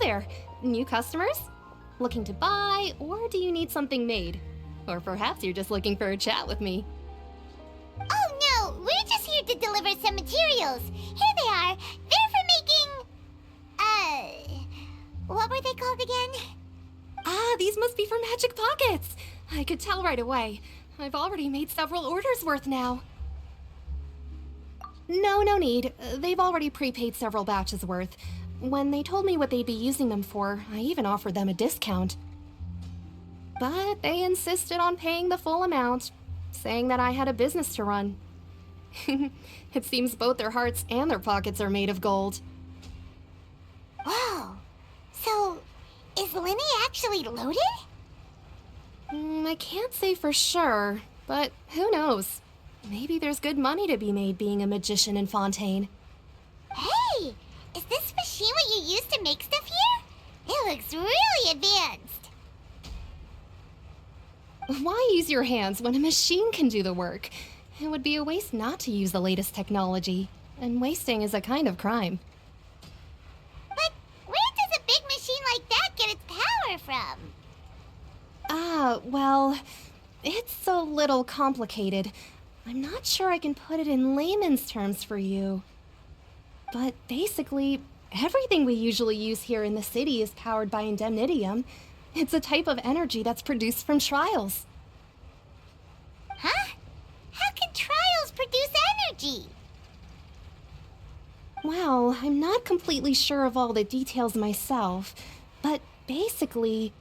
there. New customers? Looking to buy, or do you need something made? Or perhaps you're just looking for a chat with me. Oh no, we're just here to deliver some materials. Here they are. They're for making... what were they called again? Ah, these must be for magic pockets. I could tell right away. I've already made several orders worth now. No need. They've already prepaid several batches worth. When they told me what they'd be using them for, I even offered them a discount. But they insisted on paying the full amount, saying that I had a business to run. It seems both their hearts and their pockets are made of gold. Whoa. So, is Linny actually loaded? I can't say for sure, but who knows? Maybe there's good money to be made being a magician in Fontaine. Hey! Is this machine what you use to make stuff here? It looks really advanced. Why use your hands when a machine can do the work? It would be a waste not to use the latest technology, and wasting is a kind of crime. But where does a big machine like that get its power from? Well, it's a little complicated. I'm not sure I can put it in layman's terms for you. But basically, everything we usually use here in the city is powered by indemnitium. It's a type of energy that's produced from trials. Huh? How can trials produce energy? Well, I'm not completely sure of all the details myself, but basically,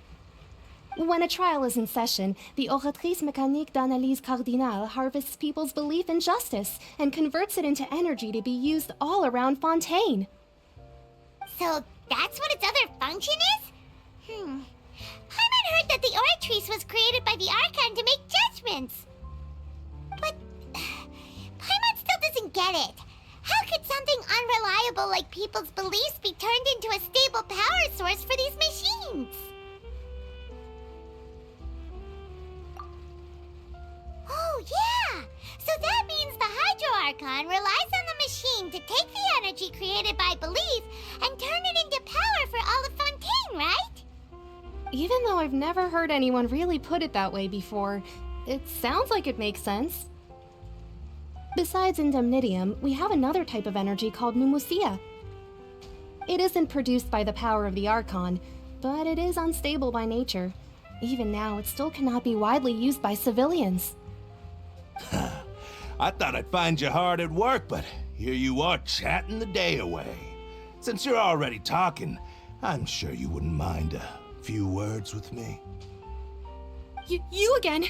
when a trial is in session, the Oratrice Mécanique d'Analyse Cardinale harvests people's belief in justice and converts it into energy to be used all around Fontaine. So that's what its other function is? Paimon heard that the Oratrice was created by the Archon to make judgments. But Paimon still doesn't get it. How could something unreliable like people's beliefs be turned into a stable power source for these machines? Oh, yeah! So that means the Hydro Archon relies on the machine to take the energy created by belief and turn it into power for all of Fontaine, right? Even though I've never heard anyone really put it that way before, it sounds like it makes sense. Besides indemnitium, we have another type of energy called pneumosia. It isn't produced by the power of the Archon, but it is unstable by nature. Even now, it still cannot be widely used by civilians. I thought I'd find you hard at work, but here you are chatting the day away. Since you're already talking, I'm sure you wouldn't mind a few words with me. You again?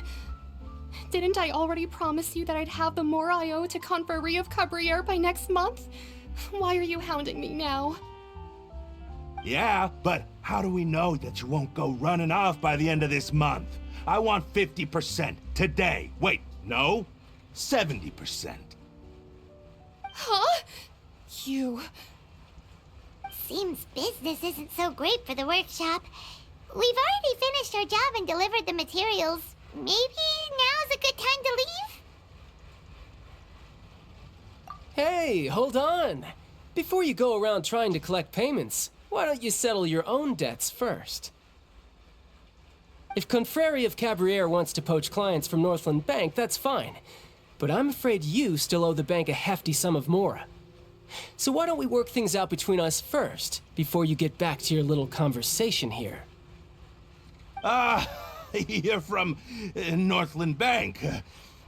Didn't I already promise you that I'd have the more I owe to Confrérie of Cabriere by next month? Why are you hounding me now? Yeah, but how do we know that you won't go running off by the end of this month? I want 50% today. Wait, no, 70%. Huh? You... Seems business isn't so great for the workshop. We've already finished our job and delivered the materials. Maybe now's a good time to leave? Hey, hold on! Before you go around trying to collect payments, why don't you settle your own debts first? If Confrérie of Cabriere wants to poach clients from Northland Bank, that's fine. But I'm afraid you still owe the bank a hefty sum of mora. So why don't we work things out between us first, before you get back to your little conversation here? You're from Northland Bank.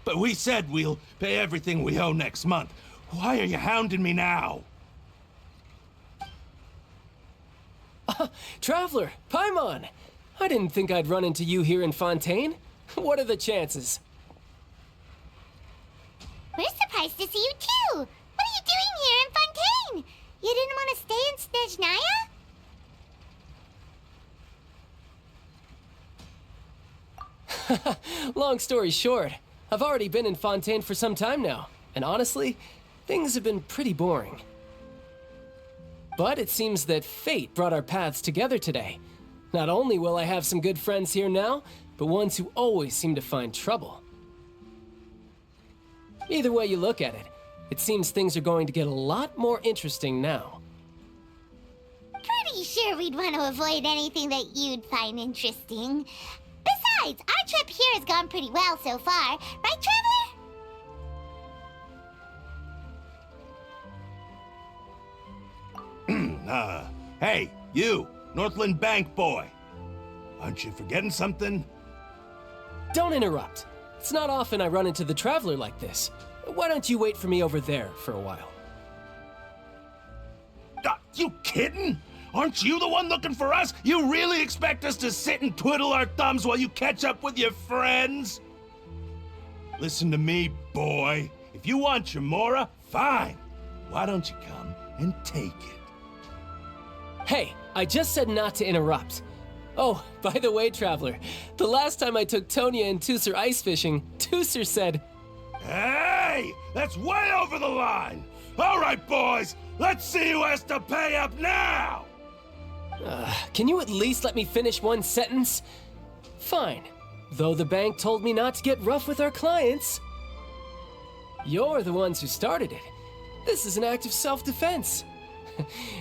But we said we'll pay everything we owe next month. Why are you hounding me now? Traveler, Paimon! I didn't think I'd run into you here in Fontaine. What are the chances? We're surprised to see you too! What are you doing here in Fontaine? You didn't want to stay in Snezhnaya? Long story short, I've already been in Fontaine for some time now, and honestly, things have been pretty boring. But it seems that fate brought our paths together today. Not only will I have some good friends here now, but ones who always seem to find trouble. Either way you look at it, it seems things are going to get a lot more interesting now. Pretty sure figure we'd want to avoid anything that you'd find interesting. Besides, our trip here has gone pretty well so far. Right, Traveler? Hey, you, Northland Bank boy. Aren't you forgetting something? Don't interrupt. It's not often I run into the Traveler like this. Why don't you wait for me over there for a while? You kidding? Aren't you the one looking for us? You really expect us to sit and twiddle our thumbs while you catch up with your friends? Listen to me, boy. If you want Chamora, fine. Why don't you come and take it? Hey, I just said not to interrupt. Oh, by the way, Traveler, the last time I took Tonya and Tooser ice fishing, Tooser said, Hey! That's way over the line! All right, boys, let's see who has to pay up now! Can you at least let me finish one sentence? Fine. Though the bank told me not to get rough with our clients. You're the ones who started it. This is an act of self-defense.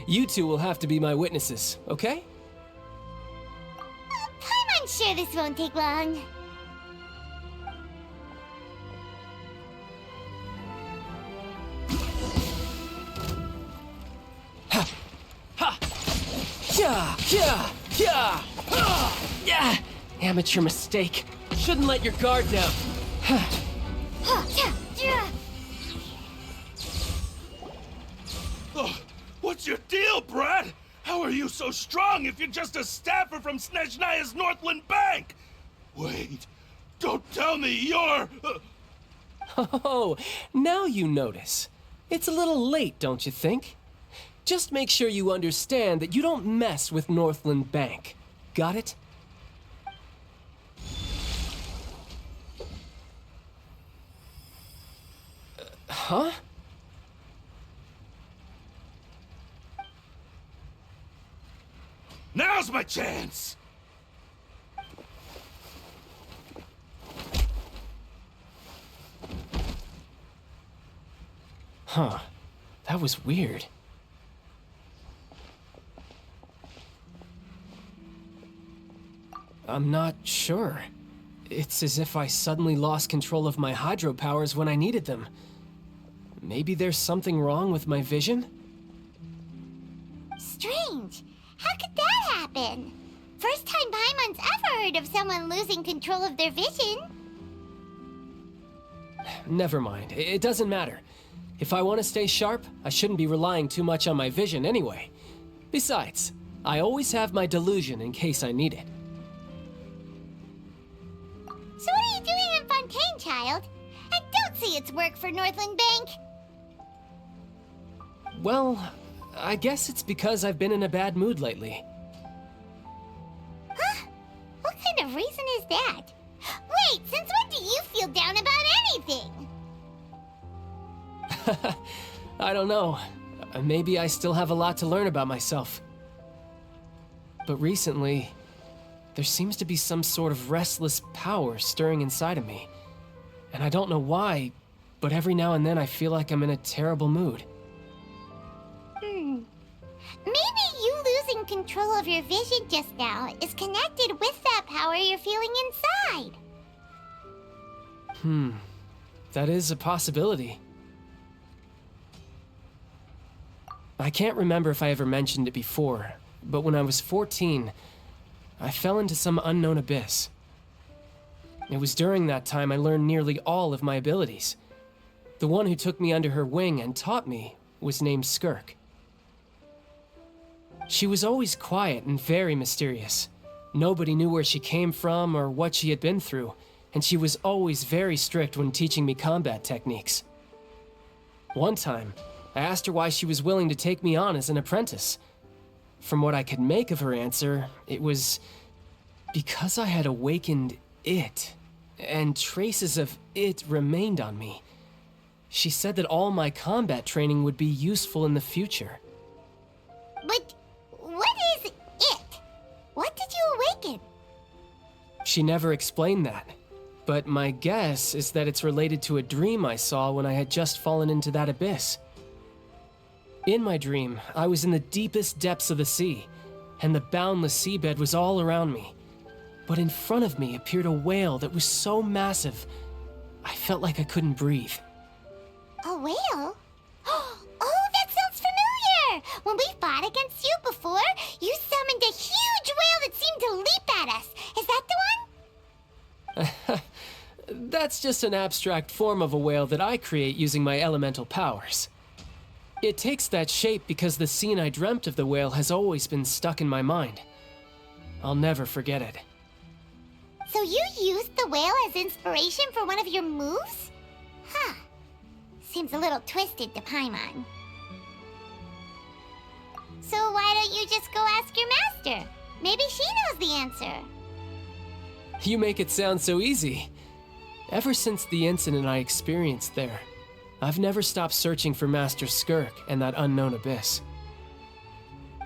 You two will have to be my witnesses, okay? I'm sure this won't take long. Yeah! Amateur mistake. Shouldn't let your guard down. Oh, what's your deal, Brad? How are you so strong if you're just a staffer from Snezhnaya's Northland Bank? Wait, don't tell me you're... Oh, now you notice. It's a little late, don't you think? Just make sure you understand that you don't mess with Northland Bank. Got it? Huh? Now's my chance! Huh. That was weird. I'm not sure. It's as if I suddenly lost control of my hydro powers when I needed them. Maybe there's something wrong with my vision? Strange. How could that happen? First time Paimon's ever heard of someone losing control of their vision. Never mind. It doesn't matter. If I want to stay sharp, I shouldn't be relying too much on my vision anyway. Besides, I always have my delusion in case I need it. So what are you doing in Fontaine, child? I don't see its work for Northland Bank. Well, I guess it's because I've been in a bad mood lately. Huh? What kind of reason is that? Wait, since when do you feel down about anything? I don't know. Maybe I still have a lot to learn about myself. But recently, there seems to be some sort of restless power stirring inside of me. And I don't know why, but every now and then I feel like I'm in a terrible mood. Maybe you losing control of your vision just now is connected with that power you're feeling inside. That is a possibility. I can't remember if I ever mentioned it before, but when I was 14, I fell into some unknown abyss. It was during that time I learned nearly all of my abilities. The one who took me under her wing and taught me was named Skirk. She was always quiet and very mysterious. Nobody knew where she came from or what she had been through, and she was always very strict when teaching me combat techniques. One time, I asked her why she was willing to take me on as an apprentice. From what I could make of her answer, it was because I had awakened it, and traces of it remained on me. She said that all my combat training would be useful in the future. But what is it? What did you awaken? She never explained that, but my guess is that it's related to a dream I saw when I had just fallen into that abyss. In my dream, I was in the deepest depths of the sea, and the boundless seabed was all around me. But in front of me appeared a whale that was so massive, I felt like I couldn't breathe. A whale? Oh, that sounds familiar! When we fought against you before, you summoned a huge whale that seemed to leap at us. Is that the one? That's just an abstract form of a whale that I create using my elemental powers. It takes that shape because the scene I dreamt of the whale has always been stuck in my mind. I'll never forget it. So you used the whale as inspiration for one of your moves? Huh. Seems a little twisted to Paimon. So why don't you just go ask your master? Maybe she knows the answer. You make it sound so easy. Ever since the incident I experienced there, I've never stopped searching for Master Skirk and that unknown abyss.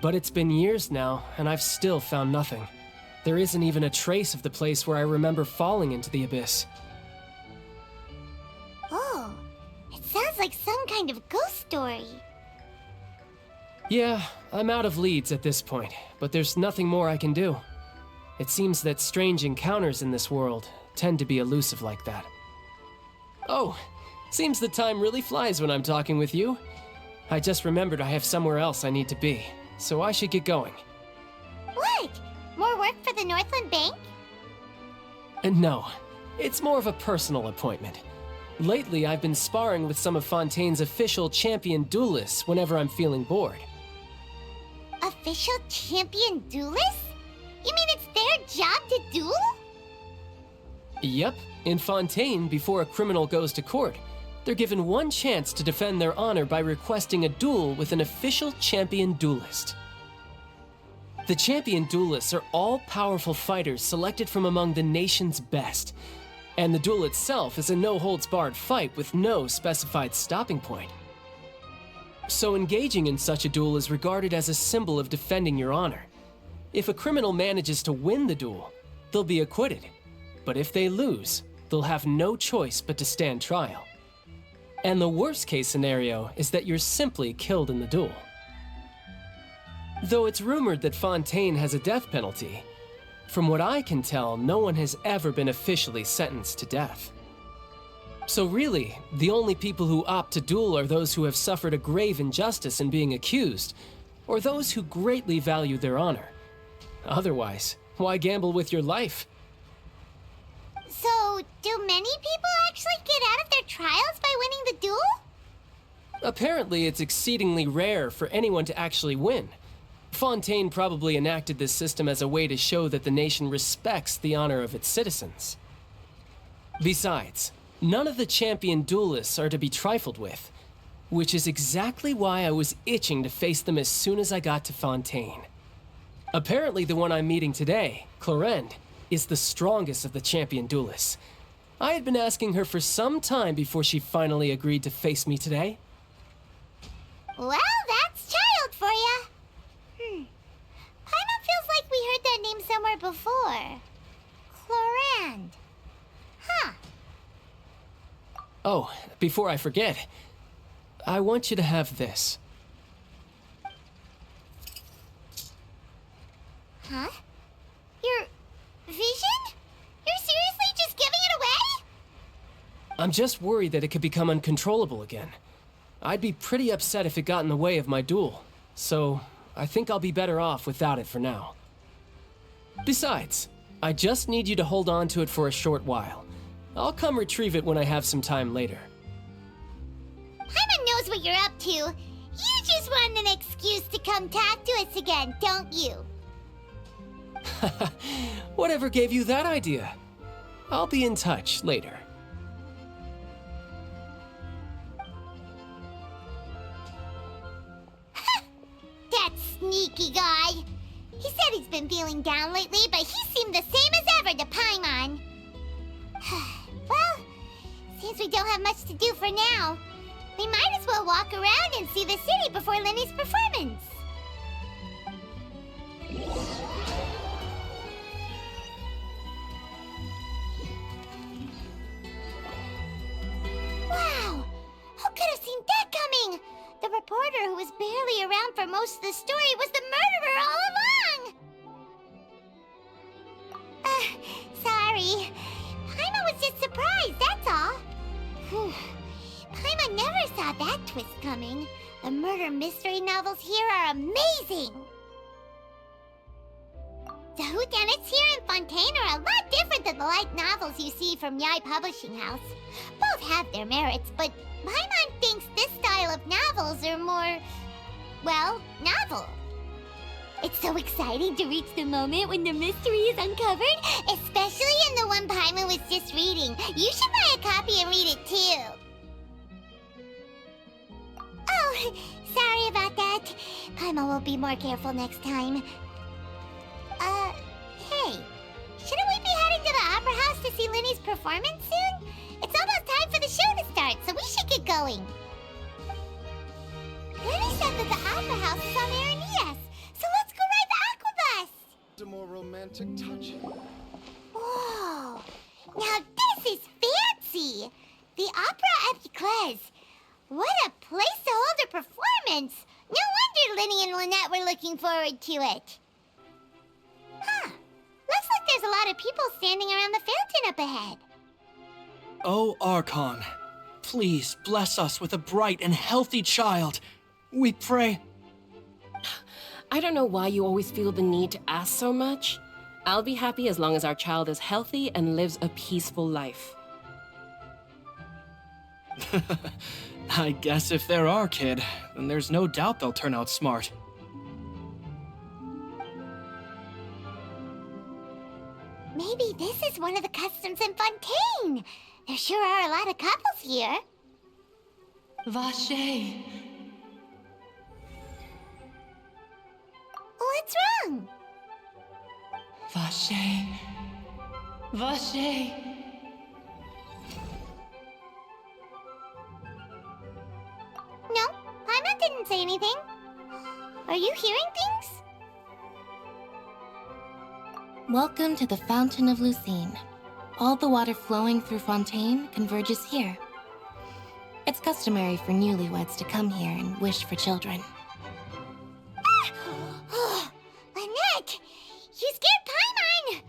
But it's been years now, and I've still found nothing. There isn't even a trace of the place where I remember falling into the abyss. Oh, it sounds like some kind of ghost story. Yeah, I'm out of leads at this point, but there's nothing more I can do. It seems that strange encounters in this world tend to be elusive like that. Oh, seems the time really flies when I'm talking with you. I just remembered I have somewhere else I need to be, so I should get going. What? More work for the Northland Bank? And no, it's more of a personal appointment. Lately, I've been sparring with some of Fontaine's official champion duelists whenever I'm feeling bored. Official champion duelists? You mean it's their job to duel? Yep, in Fontaine, before a criminal goes to court, they're given one chance to defend their honor by requesting a duel with an official champion duelist. The champion duelists are all powerful fighters selected from among the nation's best, and the duel itself is a no-holds-barred fight with no specified stopping point. So engaging in such a duel is regarded as a symbol of defending your honor. If a criminal manages to win the duel, they'll be acquitted. But if they lose, they'll have no choice but to stand trial. And the worst case scenario is that you're simply killed in the duel. Though it's rumored that Fontaine has a death penalty, from what I can tell, no one has ever been officially sentenced to death. So really, the only people who opt to duel are those who have suffered a grave injustice in being accused, or those who greatly value their honor. Otherwise, why gamble with your life? So, do many people actually get out of their trials by winning the duel? Apparently, it's exceedingly rare for anyone to actually win. Fontaine probably enacted this system as a way to show that the nation respects the honor of its citizens. Besides, none of the champion duelists are to be trifled with, which is exactly why I was itching to face them as soon as I got to Fontaine. Apparently, the one I'm meeting today, Clorinde, is the strongest of the champion duelists. I had been asking her for some time before she finally agreed to face me today. Well, that's child for ya. Paimon feels like we heard that name somewhere before. Clorinde. Huh. Oh, before I forget, I want you to have this. Huh? Your vision? You're seriously just giving it away? I'm just worried that it could become uncontrollable again. I'd be pretty upset if it got in the way of my duel, so I think I'll be better off without it for now. Besides, I just need you to hold on to it for a short while. I'll come retrieve it when I have some time later. Paimon knows what you're up to. You just want an excuse to come talk to us again, don't you? Whatever gave you that idea? I'll be in touch later. That sneaky guy. He said he's been feeling down lately, but he seemed the same as ever to Paimon. Well, since we don't have much to do for now, we might as well walk around and see the city before Lenny's performance. Wow! Who could have seen that coming? The reporter who was barely around for most of the story was the murderer all along! saw that twist coming. The murder mystery novels here are amazing! The whodunits here in Fontaine are a lot different than the light novels you see from Yai Publishing House. Both have their merits, but Paimon thinks this style of novels are more, well, novel. It's so exciting to reach the moment when the mystery is uncovered, especially in the one Paimon was just reading. You should buy a copy and read it too. Oh, sorry about that. Paimon will be more careful next time. Hey, shouldn't we be heading to the Opera House to see Linny's performance soon? It's almost time for the show to start, so we should get going. Linny said that the Opera House is on Aranias, so let's go ride the Aquabus! A more romantic touch. Whoa, now this is fancy! The Opera at Eclairs. What a place to hold a performance! No wonder Linny and Lynette were looking forward to it. Huh. Looks like there's a lot of people standing around the fountain up ahead. O Archon, please bless us with a bright and healthy child. We pray. I don't know why you always feel the need to ask so much. I'll be happy as long as our child is healthy and lives a peaceful life. I guess if they're our kid, then there's no doubt they'll turn out smart. Maybe this is one of the customs in Fontaine. There sure are a lot of couples here. Vache. What's wrong? Vache. Vache. No, Paimon didn't say anything. Are you hearing things? Welcome to the Fountain of Lucine. All the water flowing through Fontaine converges here. It's customary for newlyweds to come here and wish for children. Ah! Lynette! You scared Paimon!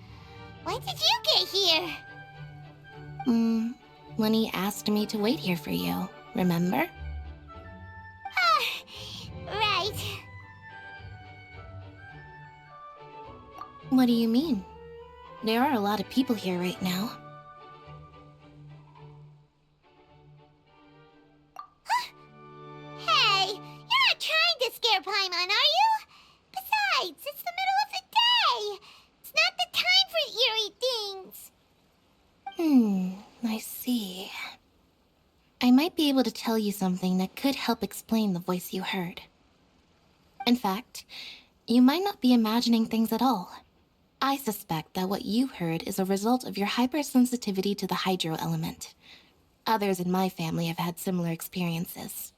When did you get here? Lenny asked me to wait here for you, remember? Right. What do you mean? There are a lot of people here right now. Hey, you're not trying to scare Paimon, are you? Besides, it's the middle of the day. It's not the time for eerie things. I see. I might be able to tell you something that could help explain the voice you heard. In fact, you might not be imagining things at all. I suspect that what you heard is a result of your hypersensitivity to the hydro element. Others in my family have had similar experiences.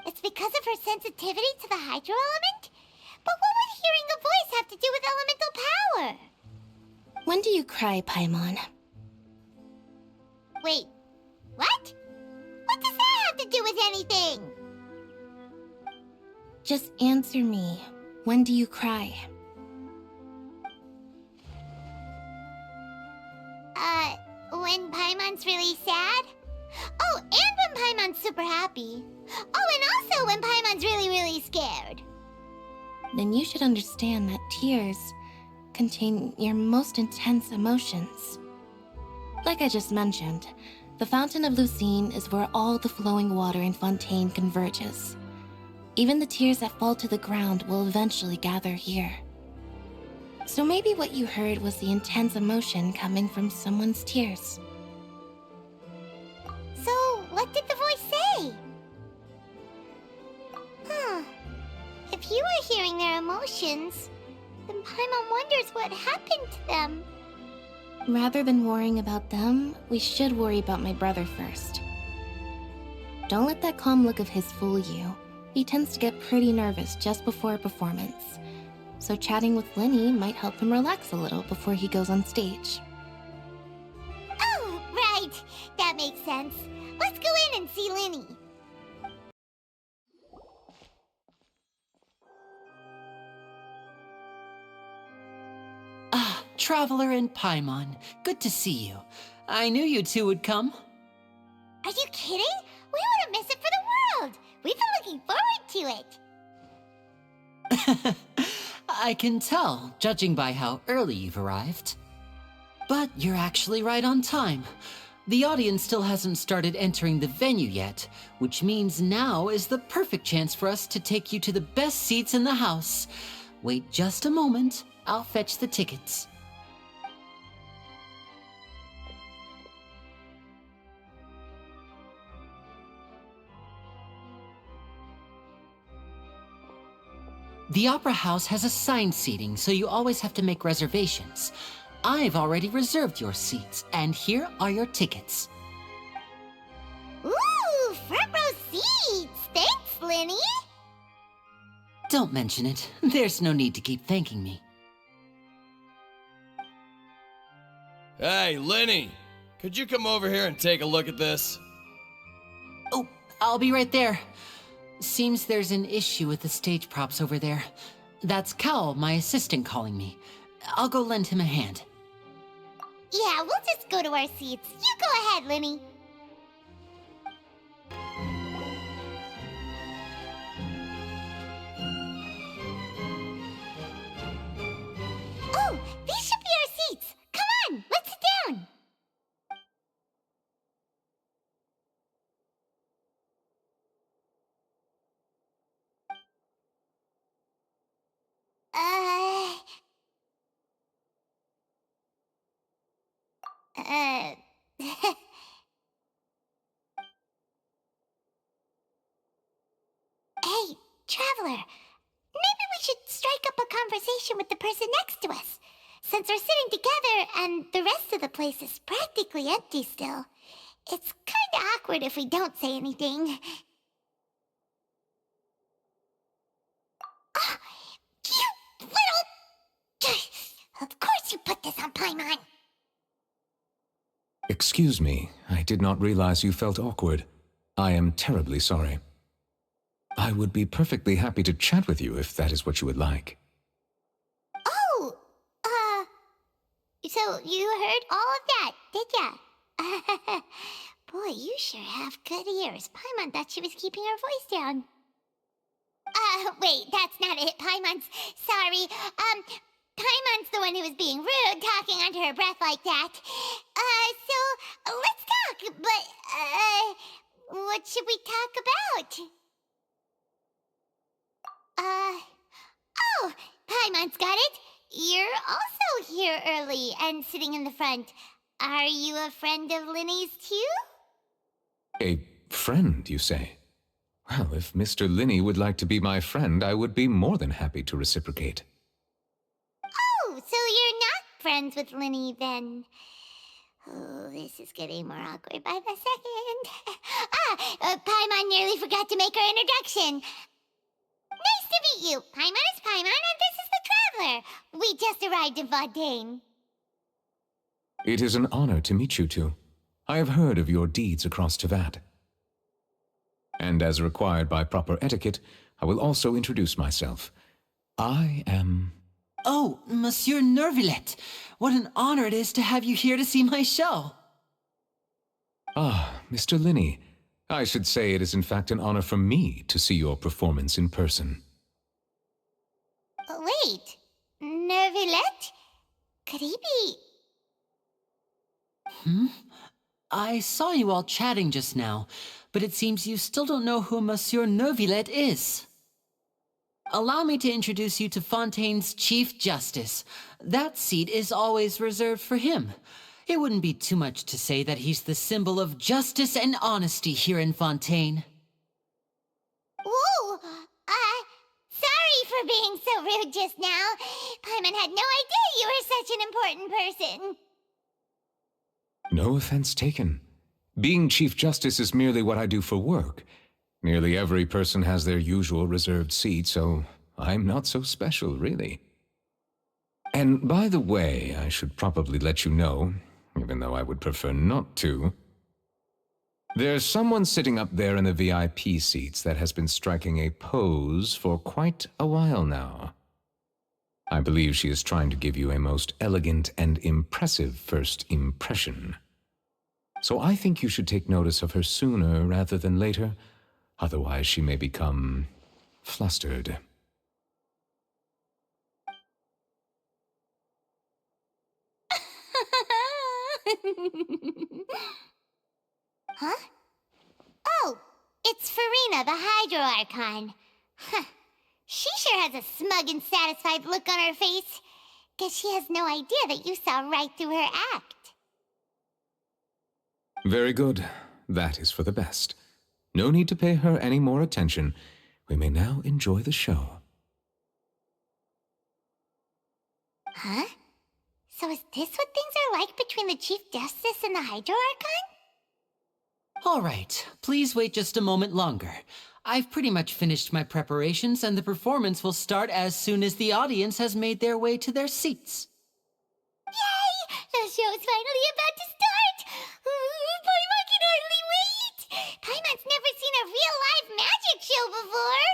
It's because of her sensitivity to the hydro element? But what would hearing a voice have to do with elemental power? When do you cry, Paimon? Wait, what? What does that have to do with anything? Just answer me. When do you cry? When Paimon's really sad? Oh, and when Paimon's super happy. Oh, and also when Paimon's really, really scared. Then you should understand that tears contain your most intense emotions. Like I just mentioned, the Fountain of Lucine is where all the flowing water in Fontaine converges. Even the tears that fall to the ground will eventually gather here. So maybe what you heard was the intense emotion coming from someone's tears. So, what did the voice say? If you were hearing their emotions, then Paimon wonders what happened to them. Rather than worrying about them, we should worry about my brother first. Don't let that calm look of his fool you. He tends to get pretty nervous just before a performance. So chatting with Linny might help him relax a little before he goes on stage. Oh, right. That makes sense. Let's go in and see Linny. Ah, Traveler and Paimon. Good to see you. I knew you two would come. Are you kidding? We wouldn't miss it for the We've been looking forward to it. I can tell, judging by how early you've arrived. But you're actually right on time. The audience still hasn't started entering the venue yet, which means now is the perfect chance for us to take you to the best seats in the house. Wait just a moment, I'll fetch the tickets. The Opera House has assigned seating, so you always have to make reservations. I've already reserved your seats, and here are your tickets. Ooh, front row seats! Thanks, Lenny! Don't mention it. There's no need to keep thanking me. Hey, Lenny! Could you come over here and take a look at this? Oh, I'll be right there. Seems there's an issue with the stage props over there. That's Cal, my assistant, calling me. I'll go lend him a hand. Yeah, we'll just go to our seats. You go ahead, Lenny. Oh, these should be our seats. Come on, let's sit down. Hey, Traveler. Maybe we should strike up a conversation with the person next to us. Since we're sitting together and the rest of the place is practically empty still, it's kinda awkward if we don't say anything. Ah, you little... Of course you put this on Paimon. Excuse me, I did not realize you felt awkward. I am terribly sorry. I would be perfectly happy to chat with you if that is what you would like. Oh, so you heard all of that, did ya? Boy, you sure have good ears. Paimon thought she was keeping her voice down. Wait, that's not it. Paimon's sorry. Paimon's the one who was being rude, talking under her breath like that. So let's talk, but, what should we talk about? Oh, Paimon's got it. You're also here early and sitting in the front. Are you a friend of Linny's too? A friend, you say? Well, if Mr. Linney would like to be my friend, I would be more than happy to reciprocate. Oh, so you're not friends with Linny then? Oh, this is getting more awkward by the second. Paimon nearly forgot to make her introduction. Nice to meet you. Paimon is Paimon, and this is the Traveler. We just arrived in Fontaine. It is an honor to meet you two. I have heard of your deeds across Tevat. And as required by proper etiquette, I will also introduce myself. I am... Oh, Monsieur Nervillet, what an honor it is to have you here to see my show. Ah, Mr. Linney. I should say it is in fact an honor for me to see your performance in person. Wait, Nervillet? Could he be... I saw you all chatting just now, but it seems you still don't know who Monsieur Nervillet is. Allow me to introduce you to Fontaine's Chief Justice. That seat is always reserved for him. It wouldn't be too much to say that he's the symbol of justice and honesty here in Fontaine. Ooh, sorry for being so rude just now. Paimon had no idea you were such an important person. No offense taken. Being Chief Justice is merely what I do for work. Nearly every person has their usual reserved seat, so I'm not so special, really. And by the way, I should probably let you know, even though I would prefer not to. There's someone sitting up there in the VIP seats that has been striking a pose for quite a while now. I believe she is trying to give you a most elegant and impressive first impression. So I think you should take notice of her sooner rather than later, Otherwise, she may become flustered. Huh? Oh, it's Farina, the Hydro Archon. Huh. She sure has a smug and satisfied look on her face. Guess she has no idea that you saw right through her act. Very good. That is for the best. No need to pay her any more attention. We may now enjoy the show. Huh? So is this what things are like between the Chief Justice and the Hydro Archon? All right, please wait just a moment longer. I've pretty much finished my preparations, and the performance will start as soon as the audience has made their way to their seats. Yay! The show's finally about to start! Paimon can hardly wait! Paimon's never seen a real live magic show before!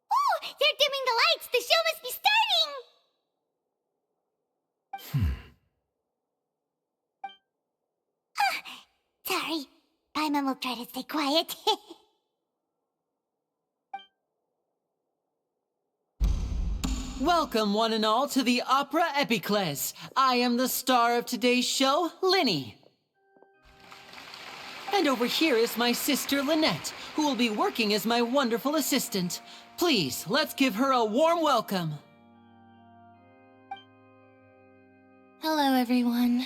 Oh! They're dimming the lights! The show must be starting! Sorry. Paimon will try to stay quiet. Welcome, one and all, to the Opera Epiclese. I am the star of today's show, Linny. And over here is my sister, Lynette, who will be working as my wonderful assistant. Please, let's give her a warm welcome. Hello, everyone.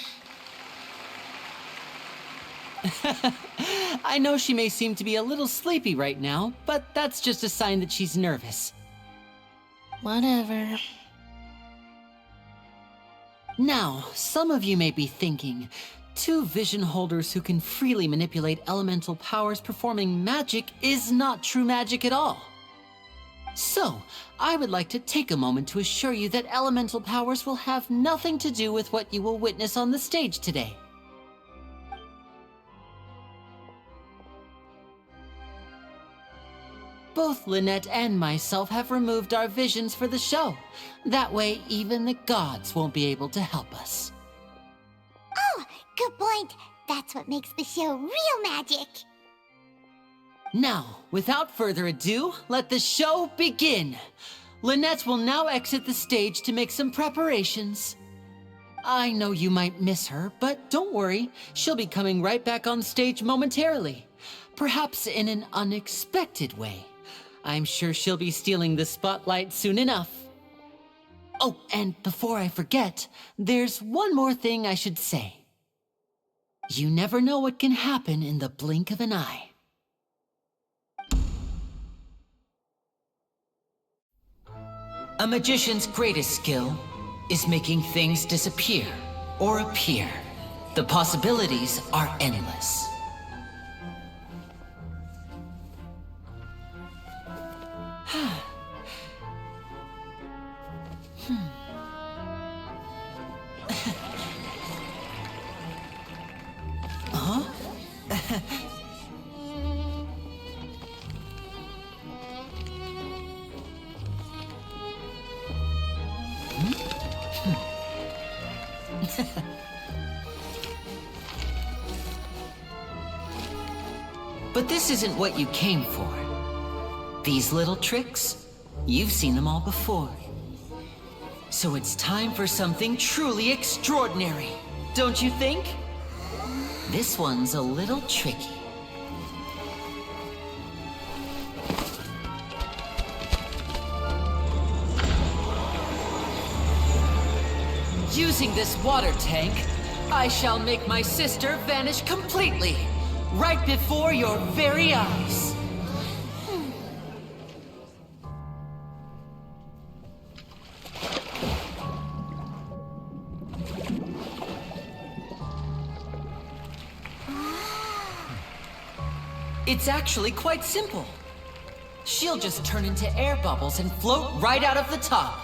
I know she may seem to be a little sleepy right now, but that's just a sign that she's nervous. Whatever. Now, some of you may be thinking, two vision holders who can freely manipulate elemental powers performing magic is not true magic at all. So, I would like to take a moment to assure you that elemental powers will have nothing to do with what you will witness on the stage today. Both Lynette and myself have removed our visions for the show. That way, even the gods won't be able to help us. Oh, good point. That's what makes the show real magic. Now, without further ado, let the show begin. Lynette will now exit the stage to make some preparations. I know you might miss her, but don't worry. She'll be coming right back on stage momentarily. Perhaps in an unexpected way. I'm sure she'll be stealing the spotlight soon enough. Oh, and before I forget, there's one more thing I should say. You never know what can happen in the blink of an eye. A magician's greatest skill is making things disappear or appear. The possibilities are endless. But this isn't what you came for. These little tricks, you've seen them all before. So it's time for something truly extraordinary, don't you think? This one's a little tricky. Using this water tank, I shall make my sister vanish completely, right before your very eyes. It's actually quite simple. She'll just turn into air bubbles and float right out of the top.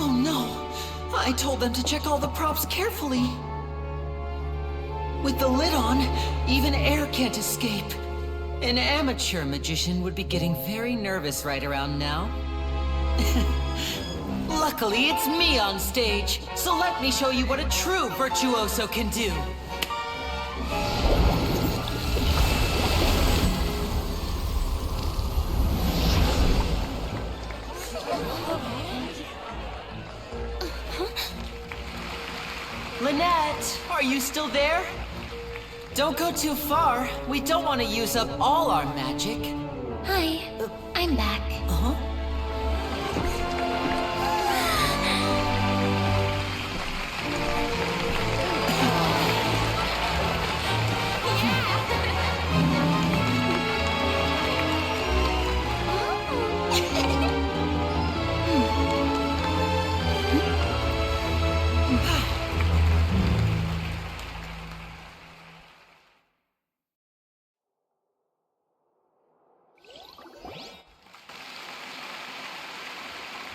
Oh no! I told them to check all the props carefully. With the lid on, even air can't escape. An amateur magician would be getting very nervous right around now. Luckily, it's me on stage, so let me show you what a true virtuoso can do. Lynette, are you still there? Don't go too far. We don't want to use up all our magic. Hi, I'm back. Uh-huh.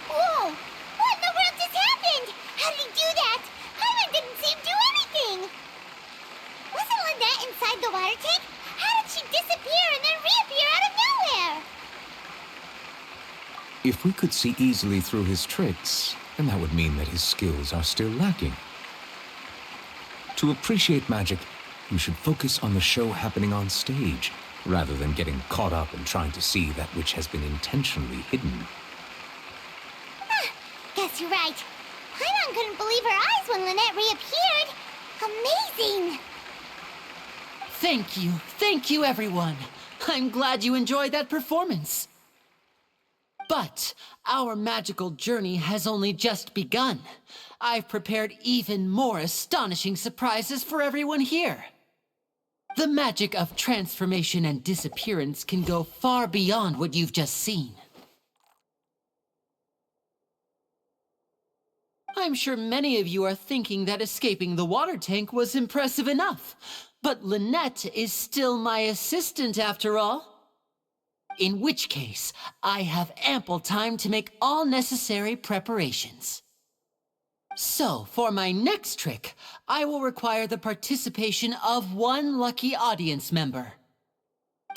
Whoa! What in the world just happened? How did he do that? Hyman didn't seem to do anything. Wasn't Lynette inside the water tank? How did she disappear and then reappear out of nowhere? If we could see easily through his tricks, then that would mean that his skills are still lacking. To appreciate magic, you should focus on the show happening on stage, rather than getting caught up in trying to see that which has been intentionally hidden. Guess you're right. Paimon couldn't believe her eyes when Lynette reappeared. Amazing! Thank you, everyone. I'm glad you enjoyed that performance. But our magical journey has only just begun. I've prepared even more astonishing surprises for everyone here. The magic of transformation and disappearance can go far beyond what you've just seen. I'm sure many of you are thinking that escaping the water tank was impressive enough, but Lynette is still my assistant after all. In which case, I have ample time to make all necessary preparations. So, for my next trick, I will require the participation of one lucky audience member.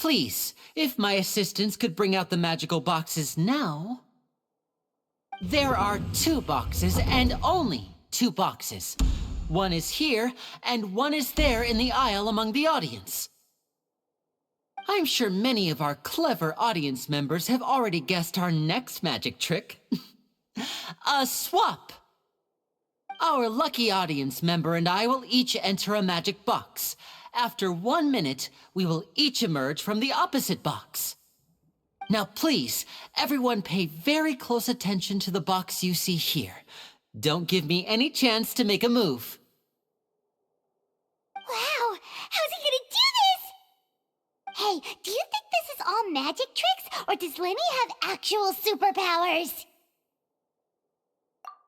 Please, if my assistants could bring out the magical boxes now. There are 2 boxes, and only 2 boxes. One is here, and one is there in the aisle among the audience. I'm sure many of our clever audience members have already guessed our next magic trick. A swap! Our lucky audience member and I will each enter a magic box. After 1 minute, we will each emerge from the opposite box. Now please, everyone pay very close attention to the box you see here. Don't give me any chance to make a move. Wow! How's he gonna do this? Hey, do you think this is all magic tricks, or does Lenny have actual superpowers?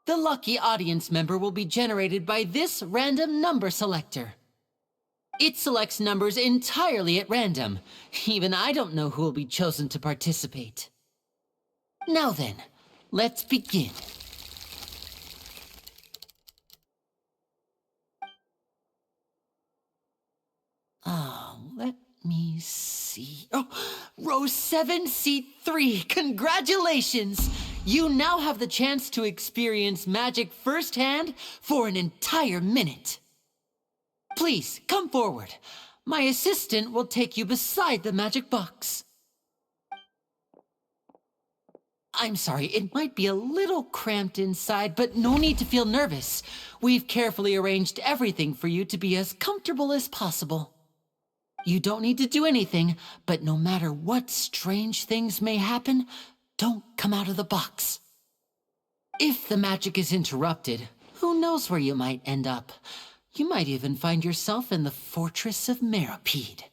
The lucky audience member will be generated by this random number selector. It selects numbers entirely at random. Even I don't know who will be chosen to participate. Now then, let's begin. Let me see. Oh, row 7, seat 3. Congratulations! You now have the chance to experience magic firsthand for an entire minute. Please, come forward. My assistant will take you beside the magic box. I'm sorry, it might be a little cramped inside, but no need to feel nervous. We've carefully arranged everything for you to be as comfortable as possible. You don't need to do anything, but no matter what strange things may happen, don't come out of the box. If the magic is interrupted, who knows where you might end up? You might even find yourself in the Fortress of Meripede.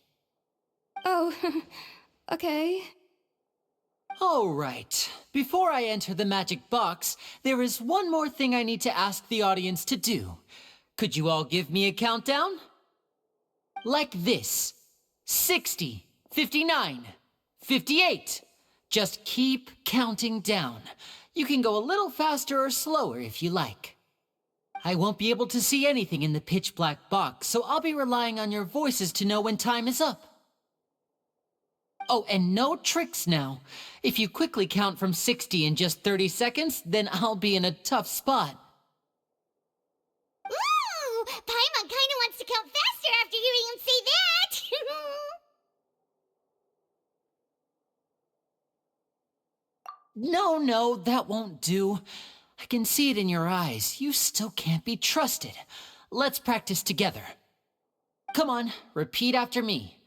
Oh, okay. All right. Before I enter the magic box, there is one more thing I need to ask the audience to do. Could you all give me a countdown? Like this. 60, 59, 58. Just keep counting down. You can go a little faster or slower if you like. I won't be able to see anything in the pitch black box, so I'll be relying on your voices to know when time is up. Oh, and no tricks now. If you quickly count from 60 in just 30 seconds, then I'll be in a tough spot. Ooh! Paimon kinda wants to count faster after hearing him say that! No, that won't do. I can see it in your eyes. You still can't be trusted. Let's practice together. Come on, repeat after me.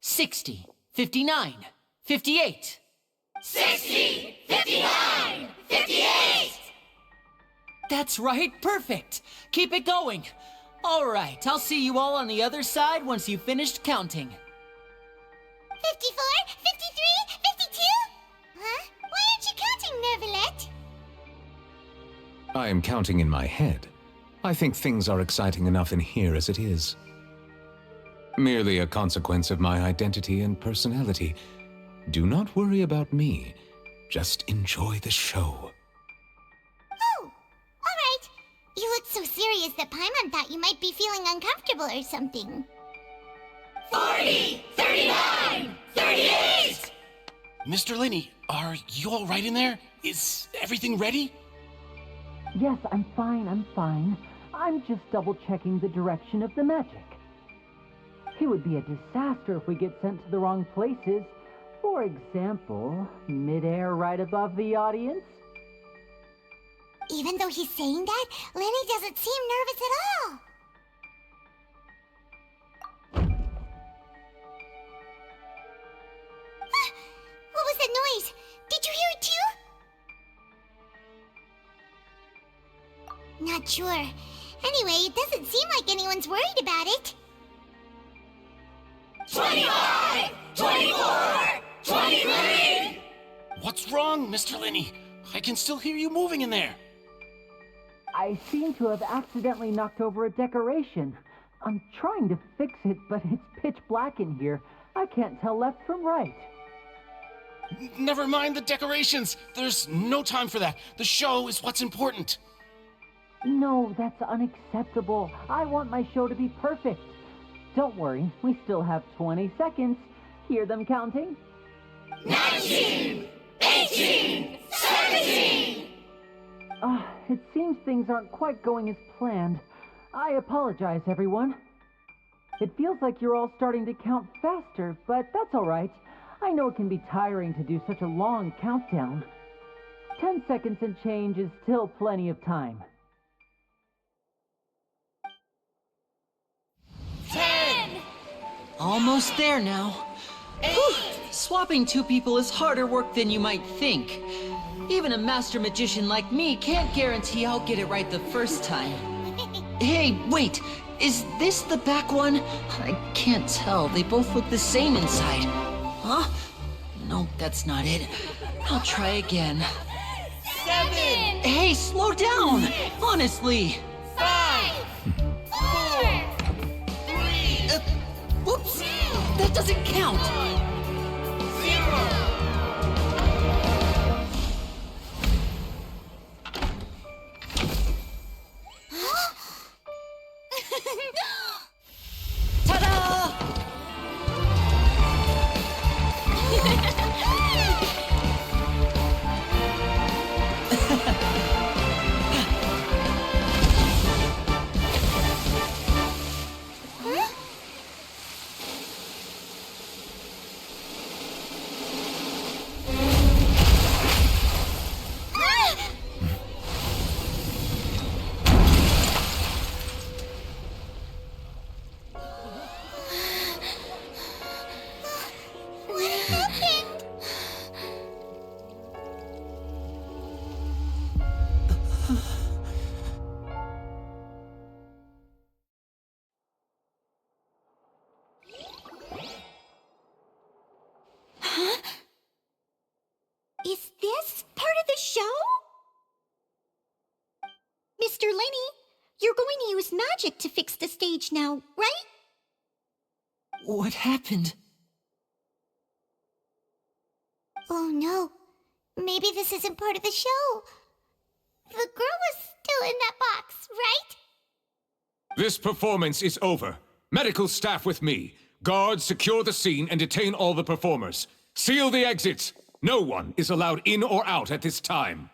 60, 59, 58. 60! 59! 58! That's right, perfect. Keep it going. All right, I'll see you all on the other side once you've finished counting. 54, 53, 52? Huh? Why aren't you counting, Nervalet? I am counting in my head. I think things are exciting enough in here as it is. Merely a consequence of my identity and personality. Do not worry about me. Just enjoy the show. Oh, alright. You looked so serious that Paimon thought you might be feeling uncomfortable or something. 40, 39, 38! Mr. Linney, are you all right in there? Is everything ready? Yes, I'm fine. I'm just double-checking the direction of the magic. It would be a disaster if we get sent to the wrong places. For example, midair right above the audience. Even though he's saying that, Lenny doesn't seem nervous at all. What was that noise? Did you hear it too? Not sure. Anyway, it doesn't seem like anyone's worried about it. 25! 24! 23! What's wrong, Mr. Linney? I can still hear you moving in there. I seem to have accidentally knocked over a decoration. I'm trying to fix it, but it's pitch black in here. I can't tell left from right. Never mind the decorations. There's no time for that. The show is what's important. No, that's unacceptable. I want my show to be perfect. Don't worry, we still have 20 seconds. Hear them counting? 19! 18! 17! It seems things aren't quite going as planned. I apologize, everyone. It feels like you're all starting to count faster, but that's all right. I know it can be tiring to do such a long countdown. 10 seconds and change is still plenty of time. 10! Almost there now. Whew. Swapping two people is harder work than you might think. Even a master magician like me can't guarantee I'll get it right the first time. Hey, wait! Is this the back one? I can't tell. They both look the same inside. Huh? No, that's not it. I'll try again. 7! Hey, slow down! Honestly! 5! 4! 3! Whoops! That doesn't count! 0! Ta-da! What happened? Huh? Is this part of the show? Mr. Lenny, you're going to use magic to fix the stage now, right? What happened? Oh no. Maybe this isn't part of the show. The girl was still in that box, right? This performance is over. Medical staff with me. Guards, secure the scene and detain all the performers. Seal the exits! No one is allowed in or out at this time.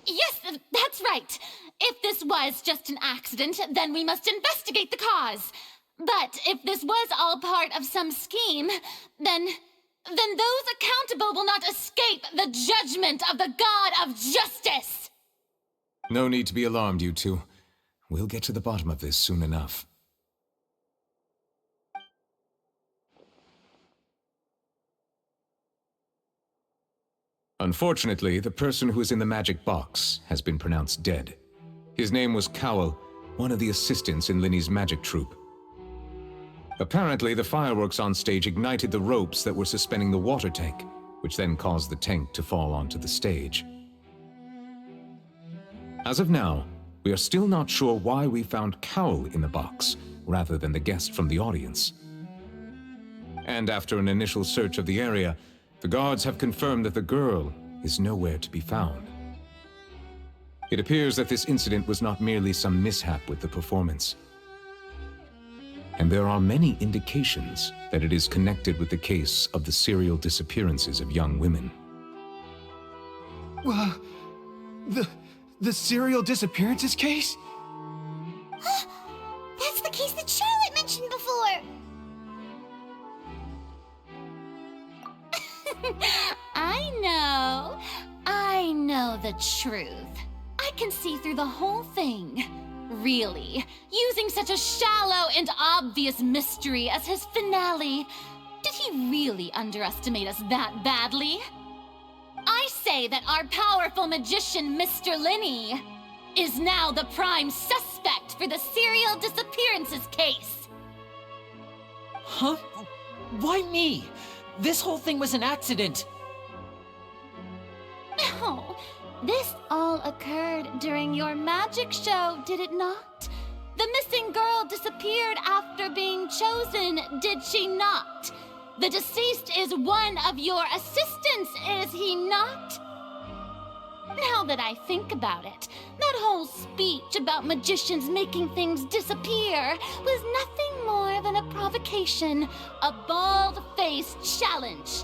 Yes, that's right. If this was just an accident, then we must investigate the cause. But if this was all part of some scheme, then those accountable will not escape the judgment of the God of Justice! No need to be alarmed, you two. We'll get to the bottom of this soon enough. Unfortunately, the person who is in the magic box has been pronounced dead. His name was Cowell, one of the assistants in Linny's magic troupe. Apparently, the fireworks on stage ignited the ropes that were suspending the water tank, which then caused the tank to fall onto the stage. As of now, we are still not sure why we found Cowell in the box, rather than the guest from the audience. And after an initial search of the area, the guards have confirmed that the girl is nowhere to be found. It appears that this incident was not merely some mishap with the performance. And there are many indications that it is connected with the case of the serial disappearances of young women. The serial disappearances case? That's the case that Charlotte mentioned before! I know the truth. I can see through the whole thing. Really, using such a shallow and obvious mystery as his finale, did he really underestimate us that badly? I say that our powerful magician, Mr. Linney, is now the prime suspect for the serial disappearances case. Huh? Why me? This whole thing was an accident. No, this all occurred during your magic show, did it not? The missing girl disappeared after being chosen, did she not? The deceased is one of your assistants, is he not? Now that I think about it, that whole speech about magicians making things disappear was nothing more than a provocation, a bald-faced challenge.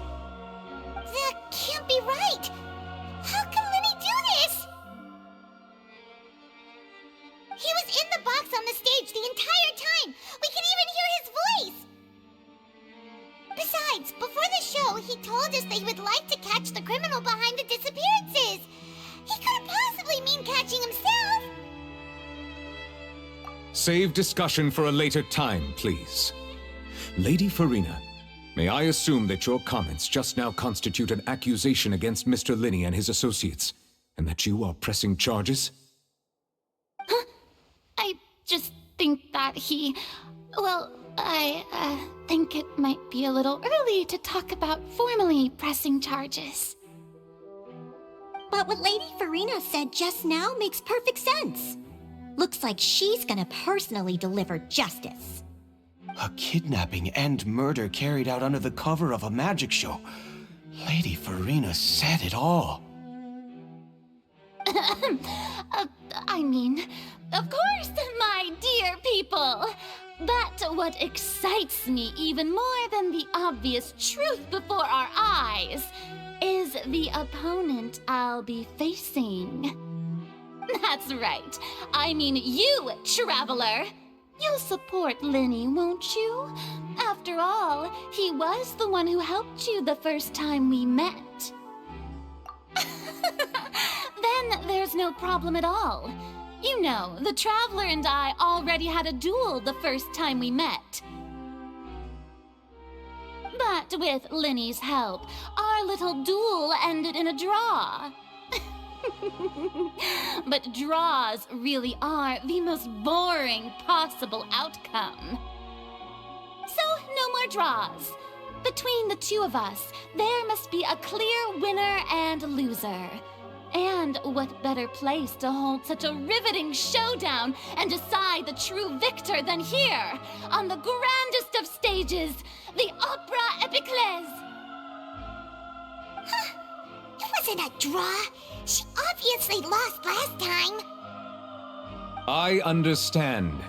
That can't be right! How can Linny do this? He was in the box on the stage the entire time! We can even hear his voice! Besides, before the show, he told us that he would like to catch the criminal behind the disappearances! He couldn't possibly mean catching himself! Save discussion for a later time, please. Lady Farina, may I assume that your comments just now constitute an accusation against Mr. Linney and his associates, and that you are pressing charges? Huh? I just think that I think it might be a little early to talk about formally pressing charges. But what Lady Farina said just now makes perfect sense. Looks like she's gonna personally deliver justice. A kidnapping and murder carried out under the cover of a magic show. Lady Farina said it all. I mean, of course, my dear people. But what excites me even more than the obvious truth before our eyes is the opponent I'll be facing. That's right. I mean you, Traveler. You'll support Linny, won't you? After all, he was the one who helped you the first time we met. Then there's no problem at all. You know, the Traveler and I already had a duel the first time we met. But with Linny's help, our little duel ended in a draw. But draws really are the most boring possible outcome. So, no more draws. Between the two of us, there must be a clear winner and loser. And what better place to hold such a riveting showdown and decide the true victor than here, on the grandest of stages, the Opera Epiclese! Huh. It wasn't a draw. She obviously lost last time. I understand.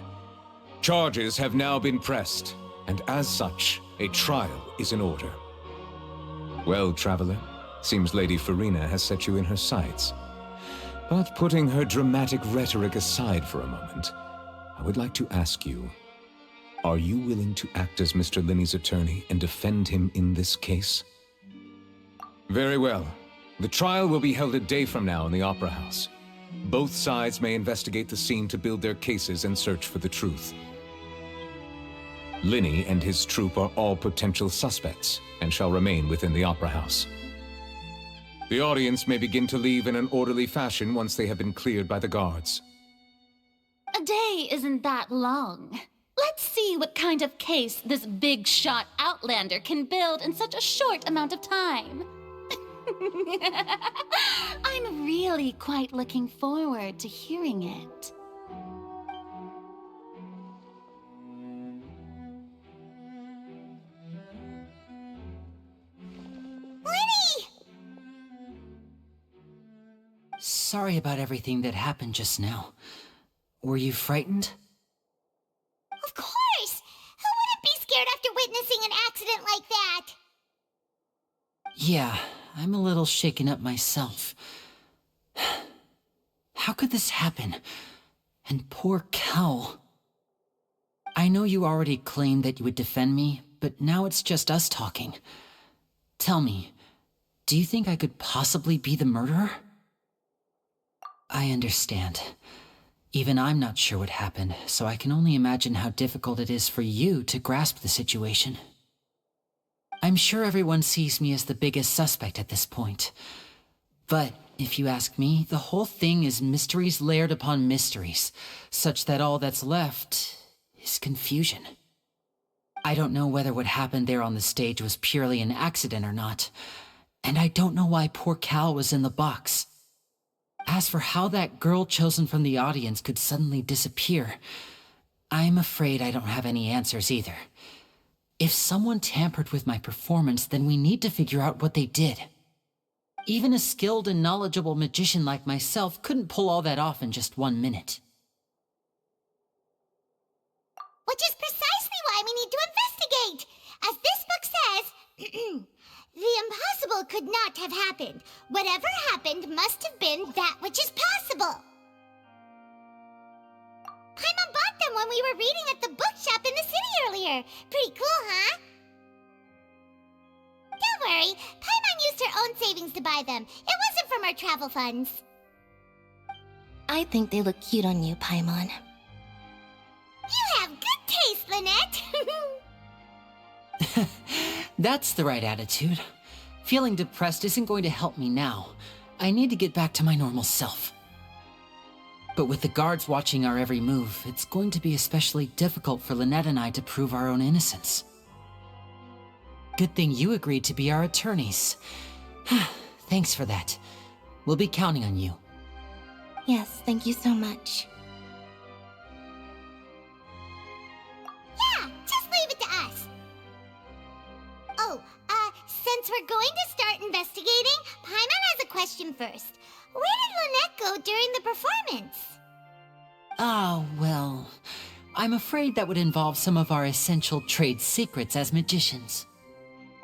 Charges have now been pressed, and as such, A trial is in order. Well, traveler, seems Lady Farina has set you in her sights. But putting her dramatic rhetoric aside for a moment, I would like to ask you, are you willing to act as Mr. Linney's attorney and defend him in this case? Very well. The trial will be held a day from now in the Opera House. Both sides may investigate the scene to build their cases and search for the truth. Linney and his troupe are all potential suspects and shall remain within the Opera House. The audience may begin to leave in an orderly fashion once they have been cleared by the guards. A day isn't that long. Let's see what kind of case this big-shot outlander can build in such a short amount of time. I'm really quite looking forward to hearing it. Lenny! Sorry about everything that happened just now. Were you frightened? Of course! Who wouldn't be scared after witnessing an accident like that? Yeah, I'm a little shaken up myself. How could this happen? And poor Cal. I know you already claimed that you would defend me, but now it's just us talking. Tell me, do you think I could possibly be the murderer? I understand. Even I'm not sure what happened, so I can only imagine how difficult it is for you to grasp the situation. I'm sure everyone sees me as the biggest suspect at this point. But if you ask me, the whole thing is mysteries layered upon mysteries, such that all that's left is confusion. I don't know whether what happened there on the stage was purely an accident or not, and I don't know why poor Cal was in the box. As for how that girl chosen from the audience could suddenly disappear, I'm afraid I don't have any answers either. If someone tampered with my performance, then we need to figure out what they did. Even a skilled and knowledgeable magician like myself couldn't pull all that off in just 1 minute. Which is precisely why we need to investigate! As this book says, the impossible could not have happened. Whatever happened must have been that which is possible. Paimon bought them when we were reading at the bookshop in the city earlier. Pretty cool, huh? Don't worry, Paimon used her own savings to buy them. It wasn't from our travel funds. I think they look cute on you, Paimon. You have good taste, Lynette! That's the right attitude. Feeling depressed isn't going to help me now. I need to get back to my normal self. But with the guards watching our every move, it's going to be especially difficult for Lynette and I to prove our own innocence. Good thing you agreed to be our attorneys. Thanks for that. We'll be counting on you. Yes, thank you so much. Yeah, just leave it to us. Oh, since we're going to start investigating, Paimon has a question first. Where did Lynette go during the performance? Ah, well, I'm afraid that would involve some of our essential trade secrets as magicians.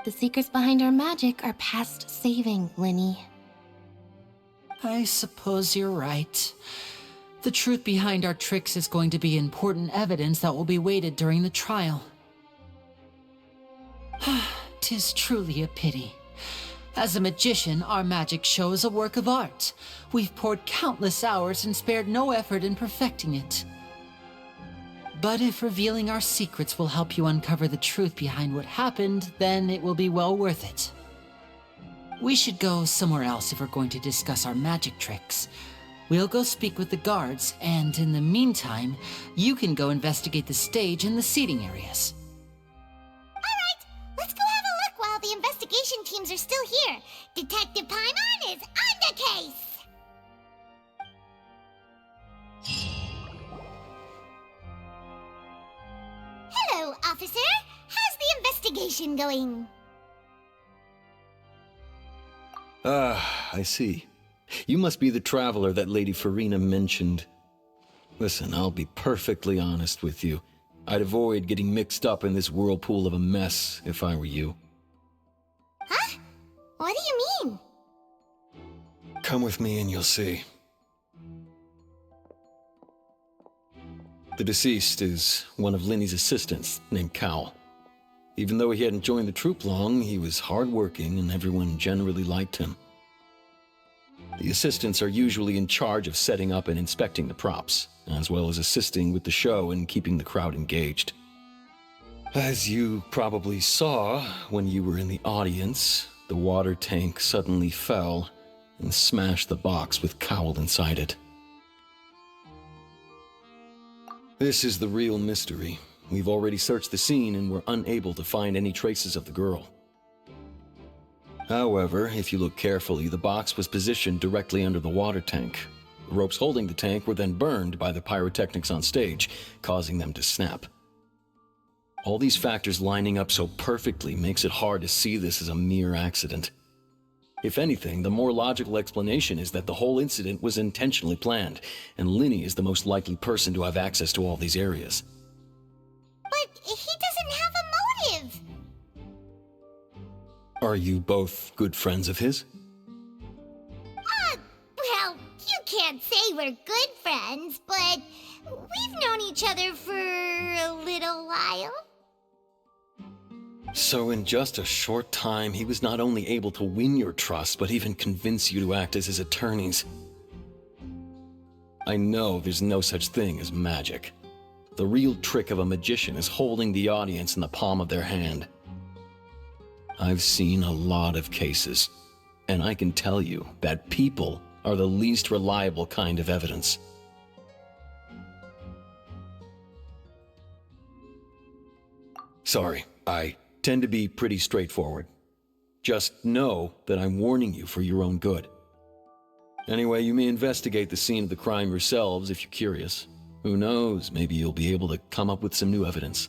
The secrets behind our magic are past saving, Linny. I suppose you're right. The truth behind our tricks is going to be important evidence that will be weighted during the trial. 'Tis truly a pity. As a magician, our magic show is a work of art. We've poured countless hours and spared no effort in perfecting it. But if revealing our secrets will help you uncover the truth behind what happened, then it will be well worth it. We should go somewhere else if we're going to discuss our magic tricks. We'll go speak with the guards, and in the meantime, you can go investigate the stage and the seating areas. Let's go have a look while the investigation teams are still here. Detective Paimon is on the case! Hello, officer. How's the investigation going? Ah, I see. You must be the traveler that Lady Farina mentioned. Listen, I'll be perfectly honest with you. I'd avoid getting mixed up in this whirlpool of a mess if I were you. Huh? What do you mean? Come with me and you'll see. The deceased is one of Linny's assistants, named Cal. Even though he hadn't joined the troupe long, he was hardworking and everyone generally liked him. The assistants are usually in charge of setting up and inspecting the props, as well as assisting with the show and keeping the crowd engaged. As you probably saw when you were in the audience, the water tank suddenly fell and smashed the box with Cowl inside it. This is the real mystery. We've already searched the scene and were unable to find any traces of the girl. However, if you look carefully, the box was positioned directly under the water tank. The ropes holding the tank were then burned by the pyrotechnics on stage, causing them to snap. All these factors lining up so perfectly makes it hard to see this as a mere accident. If anything, the more logical explanation is that the whole incident was intentionally planned, and Linny is the most likely person to have access to all these areas. But he doesn't have a motive! Are you both good friends of his? Well, you can't say we're good friends, but we've known each other for a little while. So in just a short time, he was not only able to win your trust, but even convince you to act as his attorneys. I know there's no such thing as magic. The real trick of a magician is holding the audience in the palm of their hand. I've seen a lot of cases, and I can tell you that people are the least reliable kind of evidence. Sorry, I tend to be pretty straightforward. Just know that I'm warning you for your own good. Anyway, you may investigate the scene of the crime yourselves if you're curious. Who knows, maybe you'll be able to come up with some new evidence.